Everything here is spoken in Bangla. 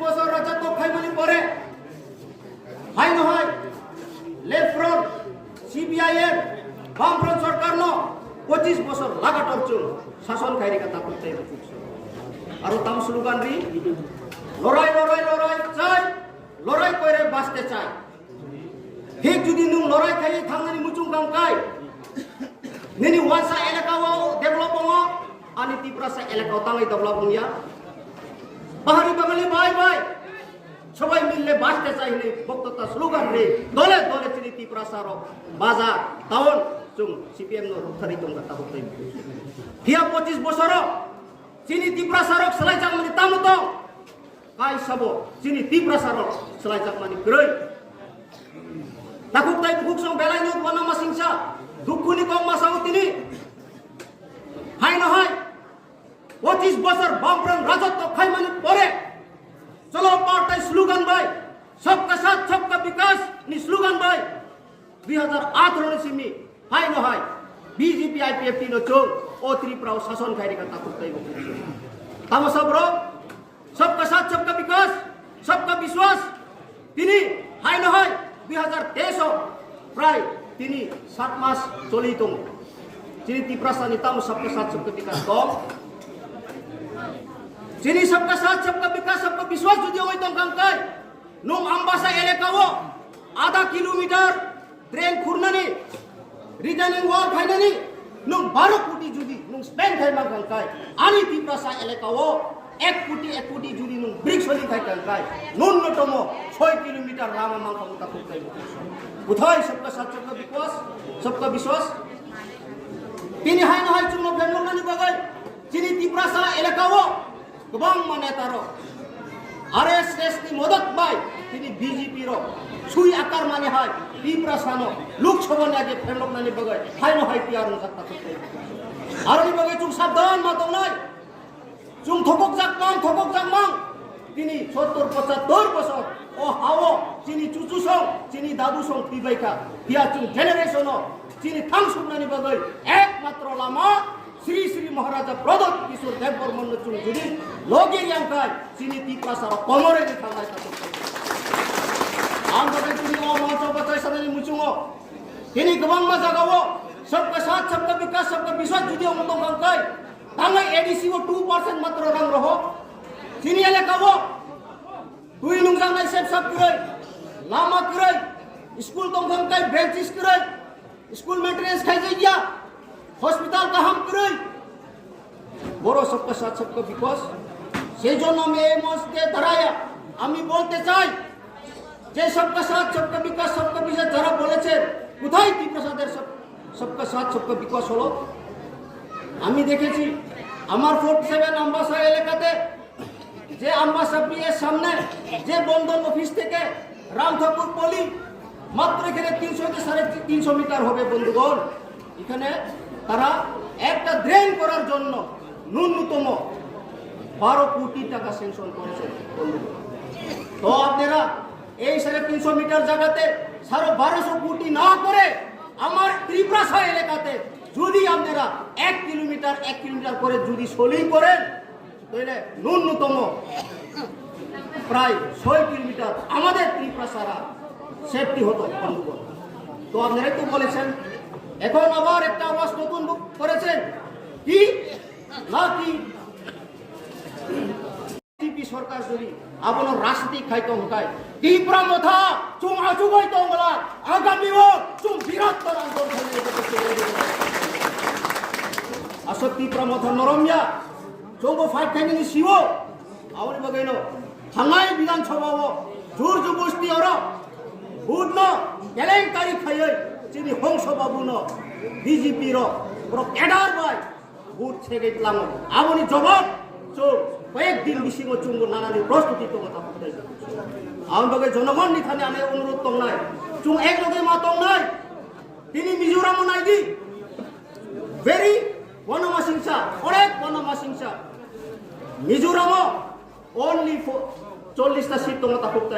বছর রাজত্ব খাইমানি পরে হয় নহয় লেফট ফ্রন্ট সিপিআই এর বামফ্রন্ট সরকার 25 বছর লাগাতার চুন শাসন খাইরি কথা করতে আর তাম স্লোগান রি লড়াই লড়াই লড়াই চাই লড়াই করে বাঁচতে চাই ঠিক যদি নুন লড়াই খাই থাংনানি মুচুং গাংকাই নিনি ওয়াসা এলাকাও ডেভেলপ হওয়া আনি ত্রিপুরাসা এলাকাও তাঙ্গাই ডেভেলপ হইয়া পাহাড়ি বাঙালি ভাই ভাই সবাই মিললে বাঁচতে চাই নি বক্তব্য স্লোগান রে দলে দলে চিনি ত্রিপুরাসার বাজার টাউন চুং সিপিএম নো রুথারি দং কথা হতে হিয়া 25 বছর চিনি ত্রিপুরাসার সলাই জাংমানি তামত কাই সব চিনি ত্রিপুরাসার সলাই জাংমানি গ্রই তাকুক তাই বুক সং বেলাই নো বনামা সিংসা দুখুনি কম মাসাও তিনি হাই না হয় 25 বছর বামফ্রন্ট রাজত্ব খাইমানি পরে চলো পার্টাই স্লোগান ভাই सबका साथ सबका विकास नि स्लोगान भाई 2018 सिमी हाय न हाय बीजेपी आईपीएफटी नो चों ओ त्रिपुरा शासन खाइरे का ताकुतै ताम सबरो सबका साथ सबका विकास सबका विश्वास तिनी हाय न हाय 2023 प्राय तिनी 7 मास चली दं जिनि त्रिपुरा सानि ताम सबका साथ सबका विकास दं जिनि सबका साथ सबका विकास सबका विश्वास जुदि ओइ दं गांकाय नुं आम्बासा एलेकाओ आधा किलोमीटर ड्रेन खुरनानी रिटर्निंग वॉल खाइनानी नुं 12 कोटी जुदि नुं स्पेन खाइमा गांकाय आनि त्रिपुरा एलेकाओ 1 कोटी जुदि नुं ब्रिक्स होली खाइ गांकाय न्यूनतम 6 किलोमीटर लामा मांगा मुता खुरताय बुथाय सबका साथ सबका विश्वास तिनी हाय ना हाय चुंगनो फेमलनानि बागै जिनि त्रिपुरा एलेकाओ गोबां मानेतारो आरएसएस नि मदद बाय तिनी बीजेपी रो सुई आकार माने हाय त्रिपुरा सानो लोकसभा नागे फेमलनानि बागै हाय न हाय पियार नजाता करते आरनि बागै चुं साबधान मातंनाय चुं थपक जाकमां तिनी 70 75 बছর ও হাও চিনি চুচু সং চিনি দাদু সং পিবাইকা পিয়া চুং জেনারেশন চিনি থাংসুকনানি বাগৈ একমাত্র লামা श्री श्री महाराजा प्रदत्त किशोर देव बर्मन चुन जुदी लोगे यांकाय चिनी त्रिपुरा सारा कमरे नि थांगाय थांगाय आंगोदे चिनी ओ मौचो बचाय सनानि मुचुंगो तिनी गोबां मा जागावो सबका साथ सबका विकास सबका विश्वास जुदी अमतो गांकाय थांगाय एडीसी ओ 2% मात्र रंग रहो चिनी एलेकावो दुई नुंगांनाय सेब सब कुरै लामा कुरै स्कूल दंगांकाय बेंचिस कुरै स्कूल मेंटेनेंस खाइ जाइया हॉस्पिटल का हम करे बड़ो सबका साथ सबका विकास से जो नाम ए मस्ते धराया आमी बोलते चाই যে सबका साथ सबका विकास सबका विकास যারা বলেছে কোথায় ত্রিপ্রাসাদের सबका साथ सबका विकास হলো আমি দেখেছি আমার 47 আম্বাসা এলাকাতে যে আম্বাসা পিএর সামনে যে বন্ধন অফিস থেকে রাম ঠাকুর পল্লী মাত্র এখানে 300 থেকে 350 মিটার হবে বন্ধুগণ এখানে তারা একটা ড্রেন করার জন্য ন্যূনতম 12 কোটি টাকা স্যাংশন করেছে তো আপনারা এই 350 মিটার জায়গাতে 1250 কোটি না করে আমার ত্রিপুরা এলাকাতে যদি আপনারা 1 কিলোমিটার করে যদি সলি করেন তাহলে ন্যূনতম প্রায় 6 কিলোমিটার আমাদের ত্রিপুরা সারা সেফটি হতো বন্ধুগণ তো আপনারা তো বলেছেন এখন আবার একটা আওয়াজ নতুন করেছেন কি নাকি টিপি সরকার যদি আপনার রাজনীতি খাইতো হকায় ত্রিপুরা মথা চুম আজুবাই তো বলা আগামী ও চুম বৃহত্তর আন্দোলন আসলে ত্রিপুরা মথা নরমিয়া চৌবো ফাইট খাইনি শিও আউনি বাগাইনো থাঙ্গাই বিধানসভা জোর জবস্তি আর বুধ কেলেঙ্কারি খাইয়ে চিনি হংস বাবু বিজেপি পুরো ক্যাডার ভাই ভোট থেকে দিলাম আপনি জবাব চোখ কয়েকদিন বেশি চুঙ্গ নানানি প্রস্তুতি তো কথা বলতে আমাকে জনগণ নিখানে আমি অনুরোধ তো নাই চুং এক লগে মা তো নাই তিনি মিজোরাম নাই দি ভেরি বনমাসিংসা অনেক বনমাসিংসা মিজোরাম অনলি 40টা সিট তো কথা বলতে